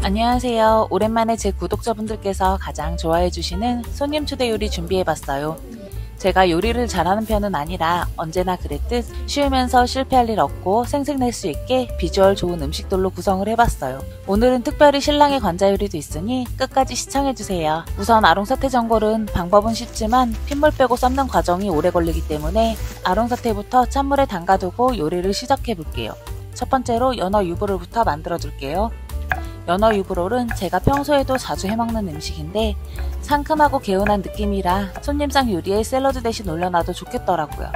안녕하세요. 오랜만에 제 구독자분들께서 가장 좋아해주시는 손님 초대 요리 준비해봤어요. 제가 요리를 잘하는 편은 아니라 언제나 그랬듯 쉬우면서 실패할 일 없고 생색낼 수 있게 비주얼 좋은 음식들로 구성을 해봤어요. 오늘은 특별히 신랑의 관자 요리도 있으니 끝까지 시청해주세요. 우선 아롱사태 전골은 방법은 쉽지만 핏물 빼고 삶는 과정이 오래 걸리기 때문에 아롱사태부터 찬물에 담가두고 요리를 시작해볼게요. 첫 번째로 연어 유부롤부터 만들어줄게요. 연어 유부롤은 제가 평소에도 자주 해먹는 음식인데 상큼하고 개운한 느낌이라 손님상 요리에 샐러드 대신 올려놔도 좋겠더라고요.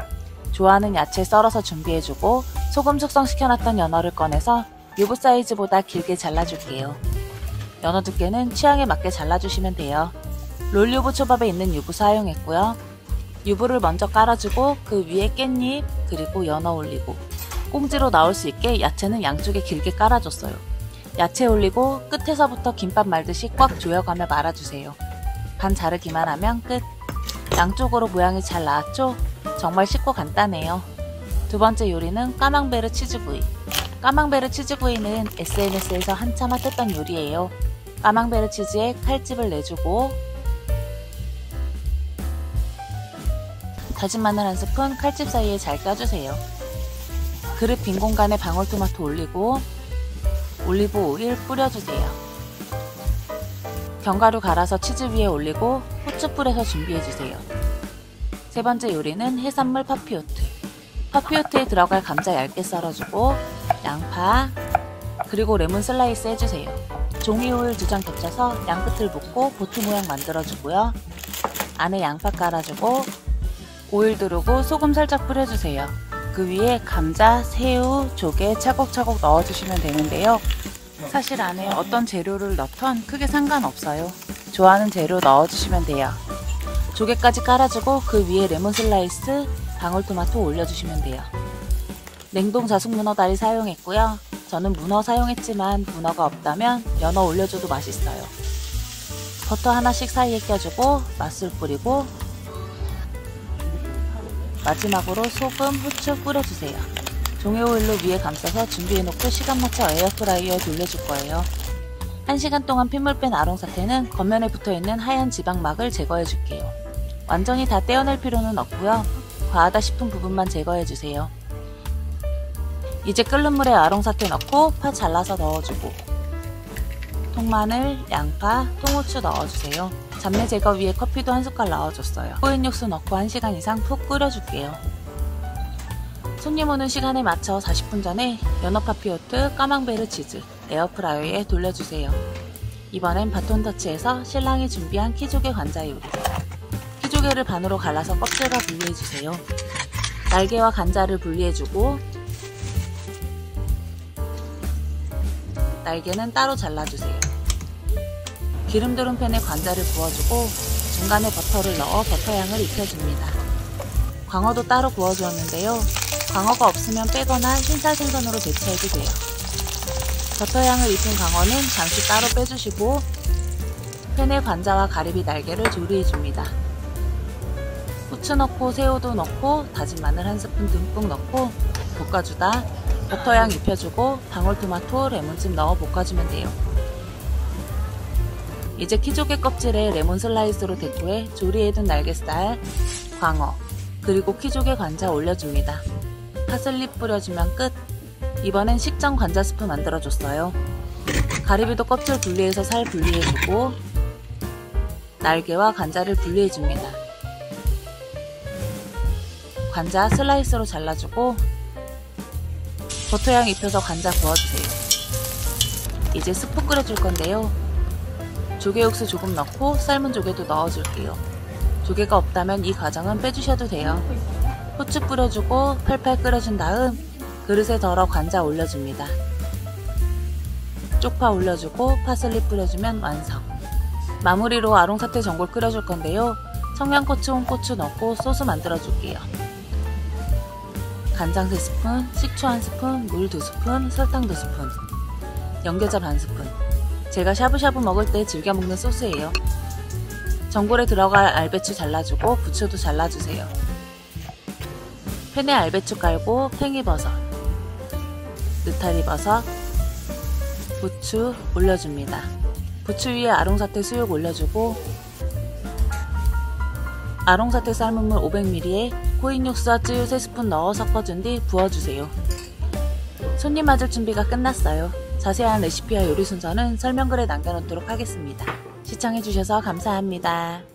좋아하는 야채 썰어서 준비해주고 소금 숙성시켜놨던 연어를 꺼내서 유부 사이즈보다 길게 잘라줄게요. 연어 두께는 취향에 맞게 잘라주시면 돼요. 롤유부 초밥에 있는 유부 사용했고요. 유부를 먼저 깔아주고 그 위에 깻잎 그리고 연어 올리고 꽁지로 나올 수 있게 야채는 양쪽에 길게 깔아줬어요. 야채 올리고 끝에서부터 김밥 말듯이 꽉 조여가며 말아주세요. 반 자르기만 하면 끝. 양쪽으로 모양이 잘 나왔죠? 정말 쉽고 간단해요. 두 번째 요리는 까망베르 치즈구이. 까망베르 치즈구이는 SNS에서 한참 핫했던 요리예요. 까망베르 치즈에 칼집을 내주고 다진 마늘 1스푼 칼집 사이에 잘 껴주세요. 그릇 빈 공간에 방울토마토 올리고 올리브 오일 뿌려주세요. 견과류 갈아서 치즈 위에 올리고 후추 뿌려서 준비해주세요. 세 번째 요리는 해산물 파피오트. 파피오트에 들어갈 감자 얇게 썰어주고 양파 그리고 레몬 슬라이스 해주세요. 종이 오일 2장 겹쳐서 양끝을 붓고 보트 모양 만들어주고요. 안에 양파 깔아주고 오일 두르고 소금 살짝 뿌려주세요. 그 위에 감자, 새우, 조개 차곡차곡 넣어주시면 되는데요. 사실 안에 어떤 재료를 넣던 크게 상관없어요. 좋아하는 재료 넣어주시면 돼요. 조개까지 깔아주고 그 위에 레몬 슬라이스, 방울토마토 올려주시면 돼요. 냉동 자숙 문어다리 사용했고요. 저는 문어 사용했지만 문어가 없다면 연어 올려줘도 맛있어요. 버터 하나씩 사이에 껴주고 맛술 뿌리고 마지막으로 소금, 후추 뿌려주세요. 종이오일로 위에 감싸서 준비해놓고 시간 맞춰 에어프라이어에 돌려줄 거예요. 1시간 동안 핏물 뺀 아롱사태는 겉면에 붙어있는 하얀 지방막을 제거해줄게요. 완전히 다 떼어낼 필요는 없고요. 과하다 싶은 부분만 제거해주세요. 이제 끓는 물에 아롱사태 넣고 파 잘라서 넣어주고 통마늘, 양파, 통후추 넣어주세요. 잡내 제거 위에 커피도 1숟갈 넣어줬어요. 꼬인 육수 넣고 1시간 이상 푹 끓여줄게요. 손님 오는 시간에 맞춰 40분 전에 연어 파피오트, 까망베르 치즈, 에어프라이어에 돌려주세요. 이번엔 바톤 터치해서 신랑이 준비한 키조개 관자 요리. 키조개를 반으로 갈라서 껍질과 분리해주세요. 날개와 관자를 분리해주고 날개는 따로 잘라주세요. 기름 두른 팬에 관자를 부어주고 중간에 버터를 넣어 버터향을 입혀줍니다. 광어도 따로 구워주었는데요. 광어가 없으면 빼거나 흰살 생선으로 대체해도 돼요. 버터향을 입힌 광어는 잠시 따로 빼주시고 팬에 관자와 가리비 날개를 조리해줍니다. 후추 넣고 새우도 넣고 다진 마늘 1스푼 듬뿍 넣고 볶아주다 버터향 입혀주고 방울토마토, 레몬즙 넣어 볶아주면 돼요. 이제 키조개 껍질에 레몬 슬라이스로 데코해 조리해둔 날개살, 광어, 그리고 키조개 관자 올려줍니다. 파슬리 뿌려주면 끝! 이번엔 식전 관자 스프 만들어줬어요. 가리비도 껍질 분리해서 살 분리해주고 날개와 관자를 분리해줍니다. 관자 슬라이스로 잘라주고 버터향 입혀서 관자 구워주세요. 이제 스프 끓여줄 건데요. 조개 육수 조금 넣고 삶은 조개도 넣어줄게요. 조개가 없다면 이 과정은 빼주셔도 돼요. 후추 뿌려주고 팔팔 끓여준 다음 그릇에 덜어 관자 올려줍니다. 쪽파 올려주고 파슬리 뿌려주면 완성. 마무리로 아롱사태 전골 끓여줄 건데요. 청양고추, 홍고추 넣고 소스 만들어줄게요. 간장 3스푼, 식초 1스푼, 물 2스푼, 설탕 2스푼, 연겨자 반 스푼. 제가 샤브샤브 먹을 때 즐겨 먹는 소스예요. 전골에 들어갈 알배추 잘라주고 부추도 잘라주세요. 팬에 알배추 깔고 팽이버섯, 느타리버섯, 부추 올려줍니다. 부추 위에 아롱사태 수육 올려주고 아롱사태 삶은 물 500ml에 코인 육수와 쯔유 3스푼 넣어 섞어준 뒤 부어주세요. 손님 맞을 준비가 끝났어요. 자세한 레시피와 요리 순서는 설명글에 남겨놓도록 하겠습니다. 시청해주셔서 감사합니다.